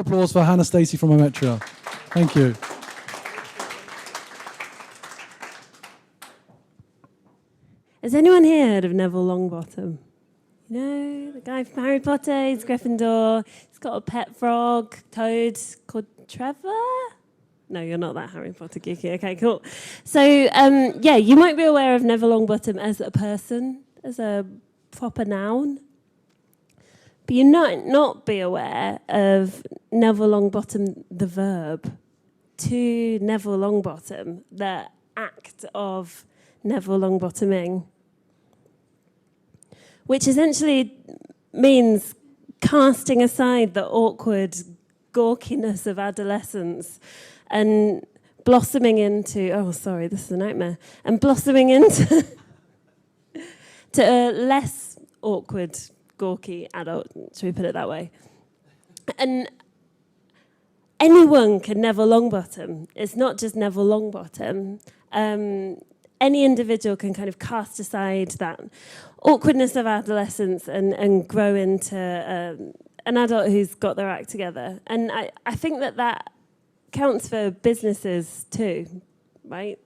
applause for Hannah Stacey from Ometria. Thank you. Has anyone here heard of Neville Longbottom? You know, the guy from Harry Potter, he's Gryffindor. He's got a pet frog, toad, called Trevor? No, you're not that Harry Potter geeky. Okay, cool. So, yeah, you might be aware of Neville Longbottom as a person, as a proper noun. But you might not be aware of Neville Longbottom, the verb, to Neville Longbottom, the act of Neville Longbottoming, which essentially means casting aside the awkward gawkiness of adolescence and blossoming into, oh, sorry, this is a nightmare, and blossoming into to a less awkward, gawky adult, should we put it that way? And anyone can Neville Longbottom. It's not just Neville Longbottom. Any individual can kind of cast aside that awkwardness of adolescence and grow into an adult who's got their act together. And I think that counts for businesses too, right?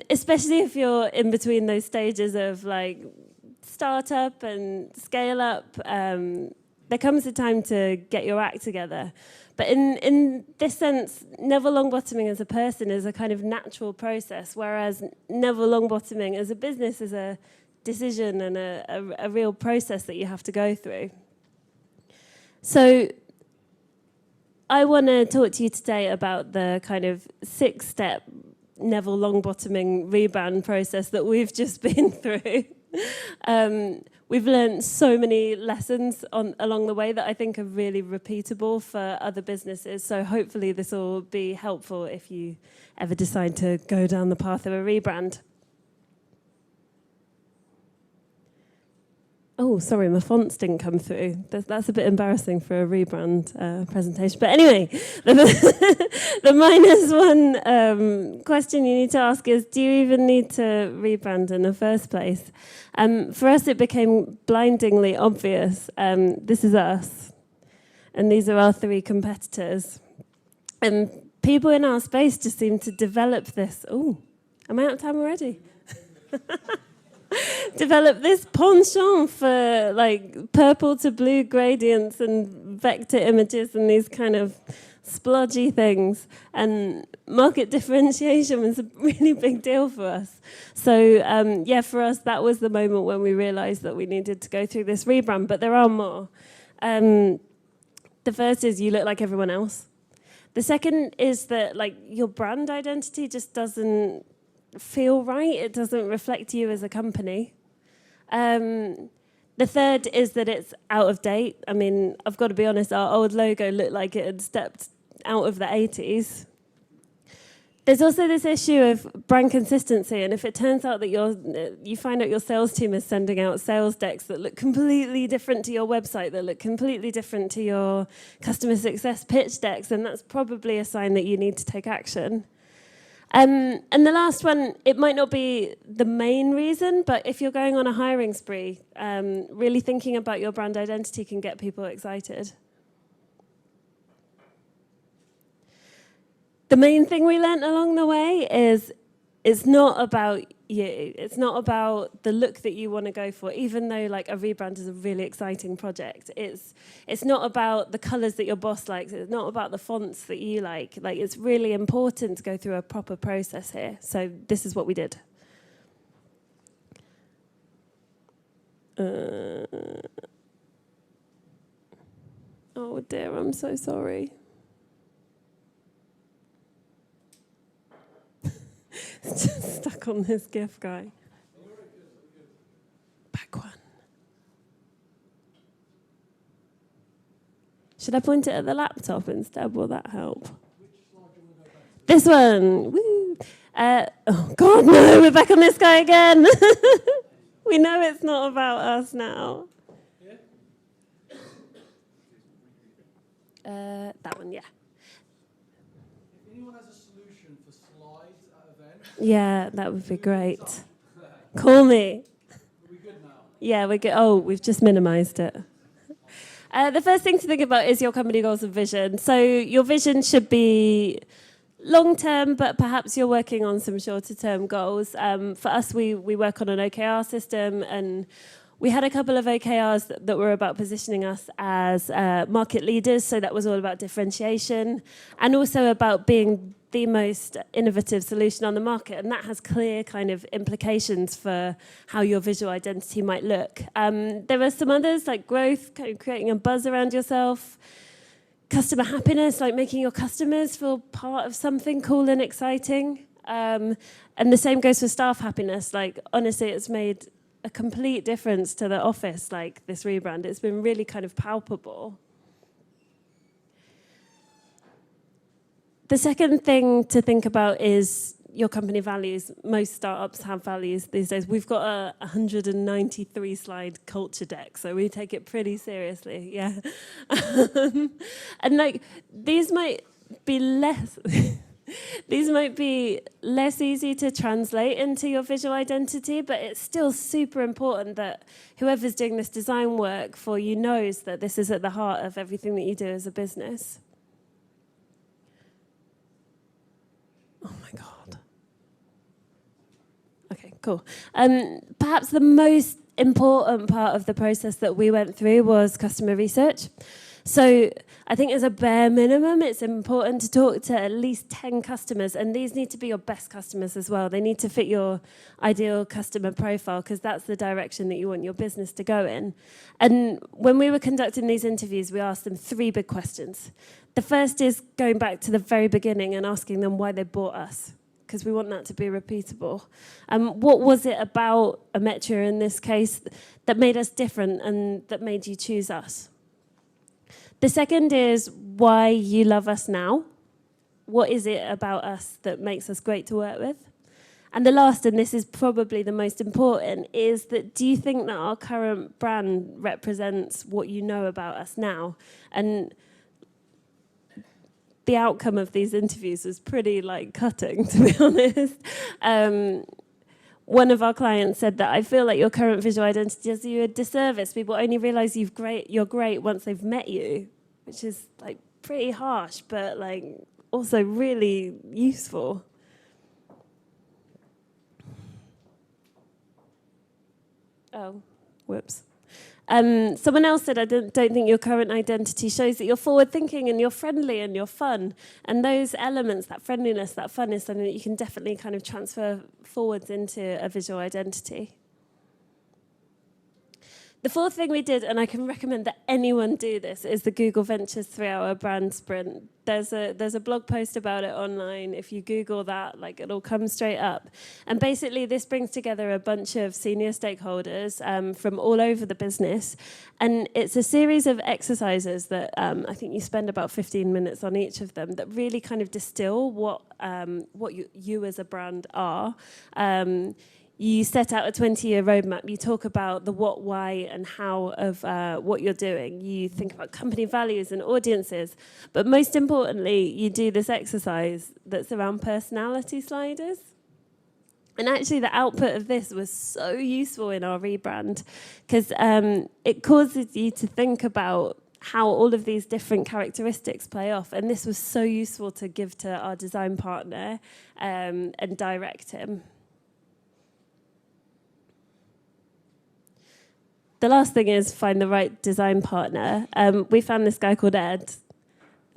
Especially if you're in between those stages of like startup and scale up, there comes a time to get your act together. But in this sense, Neville Longbottoming as a person is a kind of natural process, whereas Neville Longbottoming as a business is a decision and a real process that you have to go through. So I want to talk to you today about the kind of 6-step Neville Longbottoming rebrand process that we've just been through. We've learned so many lessons along the way that I think are really repeatable for other businesses. So hopefully this will be helpful if you ever decide to go down the path of a rebrand. Oh, sorry, my fonts didn't come through. That's a bit embarrassing for a rebrand presentation. But anyway, the minus one question you need to ask is, do you even need to rebrand in the first place? For us, it became blindingly obvious. This is us, and these are our 3 competitors. And people in our space just seem to develop this. Oh, am I out of time already? Develop this penchant for like purple to blue gradients and vector images and these kind of splodgy things. And market differentiation was a really big deal for us. So yeah, for us, that was the moment when we realized that we needed to go through this rebrand, but there are more. The first is you look like everyone else. The second is that like your brand identity just doesn't feel right. It doesn't reflect you as a company. The third is that it's out of date. I mean, I've got to be honest, our old logo looked like it had stepped out of the 80s. There's also this issue of brand consistency, and if it turns out that you find out your sales team is sending out sales decks that look completely different to your website, that look completely different to your customer success pitch decks, then that's probably a sign that you need to take action. And the last one, it might not be the main reason, but if you're going on a hiring spree, really thinking about your brand identity can get people excited. The main thing we learnt along the way is it's not about you. It's not about the look that you want to go for, even though like a rebrand is a really exciting project. It's not about the colours that your boss likes. It's not about the fonts that you like. Like, it's really important to go through a proper process here. So this is what we did. Oh dear, I'm so sorry. It's just stuck on this GIF guy. Back one. Should I point it at the laptop instead? Will that help? This one. Woo. Oh, God, no, we're back on this guy again. We know it's not about us now. That one, yeah. If anyone has a solution for slides at events, yeah, that would be great. Call me. are we good now? Yeah, we're good. Oh, we've just minimized it. The first thing to think about is your company goals and vision. So your vision should be long-term, but perhaps you're working on some shorter-term goals. For us, we work on an OKR system, and we had a couple of OKRs that were about positioning us as market leaders, so that was all about differentiation, and also about being the most innovative solution on the market, and that has clear kind of implications for how your visual identity might look. There are some others, like growth, kind of creating a buzz around yourself, customer happiness, like making your customers feel part of something cool and exciting, and the same goes for staff happiness. Like, honestly, it's made a complete difference to the office, like this rebrand. It's been really kind of palpable. The second thing to think about is your company values. Most startups have values these days. We've got a 193 slide culture deck, so we take it pretty seriously, yeah. And like, these might be less easy to translate into your visual identity, but it's still super important that whoever's doing this design work for you knows that this is at the heart of everything that you do as a business. Oh my God. Okay, cool. Perhaps the most important part of the process that we went through was customer research. So I think as a bare minimum, it's important to talk to at least 10 customers, and these need to be your best customers as well. They need to fit your ideal customer profile, because that's the direction that you want your business to go in. And when we were conducting these interviews, we asked them 3 big questions. The first is going back to the very beginning and asking them why they bought us, because we want that to be repeatable. What was it about Ometria in this case that made us different and that made you choose us? The second is why you love us now. What is it about us that makes us great to work with? And the last, and this is probably the most important, is that do you think that our current brand represents what you know about us now? And the outcome of these interviews was pretty cutting, to be honest. One of our clients said that I feel like your current visual identity does you a disservice. People only realise you're great once they've met you, which is pretty harsh, but also really useful. Oh, whoops. Someone else said, I don't think your current identity shows that you're forward-thinking and you're friendly and you're fun. And those elements, that friendliness, that fun, is something that you can definitely kind of transfer forwards into a visual identity. The fourth thing we did, and I can recommend that anyone do this, is the Google Ventures 3-hour brand sprint. There's a blog post about it online. If you Google that, it'll come straight up. And basically, this brings together a bunch of senior stakeholders from all over the business. And it's a series of exercises that I think you spend about 15 minutes on each of them that really kind of distill what you as a brand are. You set out a 20-year roadmap. You talk about the what, why, and how of what you're doing. You think about company values and audiences. But most importantly, you do this exercise that's around personality sliders. And actually, the output of this was so useful in our rebrand, because it causes you to think about how all of these different characteristics play off. And this was so useful to give to our design partner and direct him. The last thing is find the right design partner. We found this guy called Ed.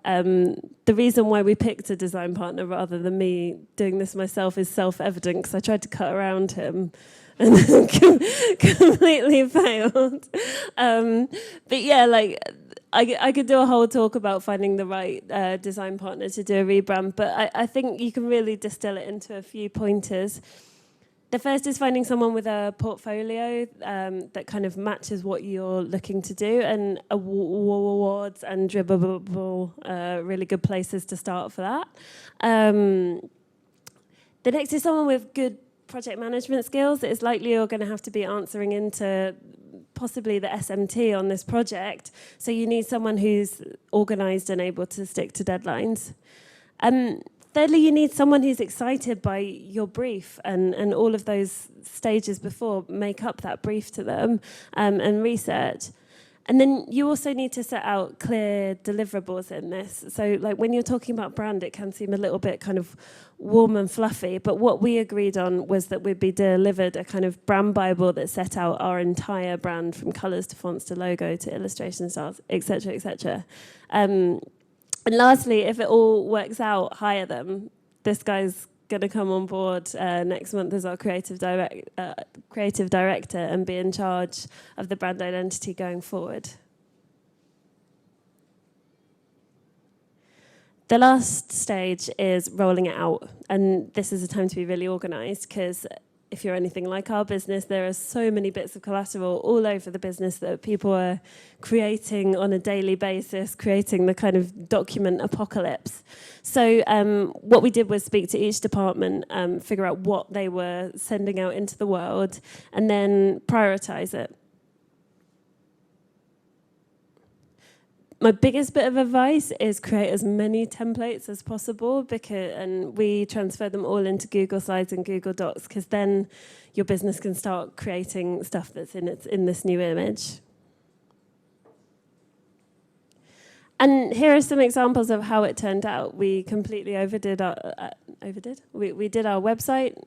The reason why we picked a design partner rather than me doing this myself is self-evident, because I tried to cut around him and completely failed. But yeah, I could do a whole talk about finding the right design partner to do a rebrand, but I think you can really distill it into a few pointers. The first is finding someone with a portfolio that kind of matches what you're looking to do, and awards and Dribble really good places to start for that. The next is someone with good project management skills. It's likely you're going to have to be answering into possibly the SMT on this project, so you need someone who's organised and able to stick to deadlines. Thirdly, you need someone who's excited by your brief, and all of those stages before make up that brief to them and research. And then you also need to set out clear deliverables in this. So like when you're talking about brand, it can seem a little bit kind of warm and fluffy. But what we agreed on was that we'd be delivered a kind of brand Bible that set out our entire brand, from colours to fonts to logo to illustration styles, etc., etc. And lastly, if it all works out, hire them. This guy's going to come on board next month as our creative director and be in charge of the brand identity going forward. The last stage is rolling it out, and this is a time to be really organised, because if you're anything like our business, there are so many bits of collateral all over the business that people are creating on a daily basis, creating the kind of document apocalypse. So what we did was speak to each department, figure out what they were sending out into the world, and then prioritise it. My biggest bit of advice is create as many templates as possible, and we transfer them all into Google Slides and Google Docs, because then your business can start creating stuff that's in this new image. And here are some examples of how it turned out. We completely overdid our we did our website.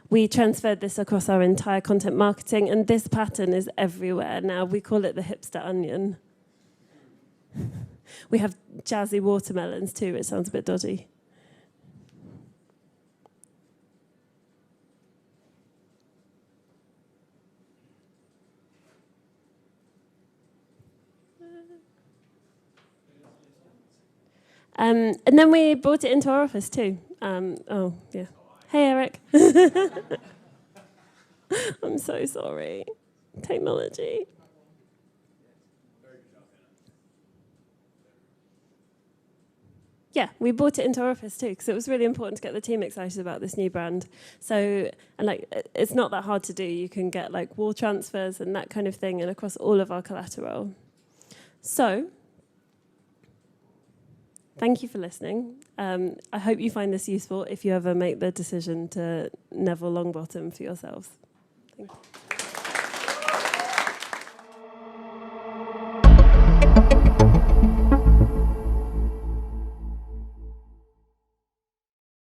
We transferred this across our entire content marketing, and this pattern is everywhere now. We call it the hipster onion. We have jazzy watermelons too, which sounds a bit dodgy. And then we brought it into our office too. Oh, yeah. Hey, Eric. I'm so sorry. Technology. Yeah, we brought it into our office too, because it was really important to get the team excited about this new brand. So, and like, it's not that hard to do. You can get like wall transfers and that kind of thing, and across all of our collateral. So, thank you for listening. I hope you find this useful if you ever make the decision to Neville Longbottom for yourselves. Thank you.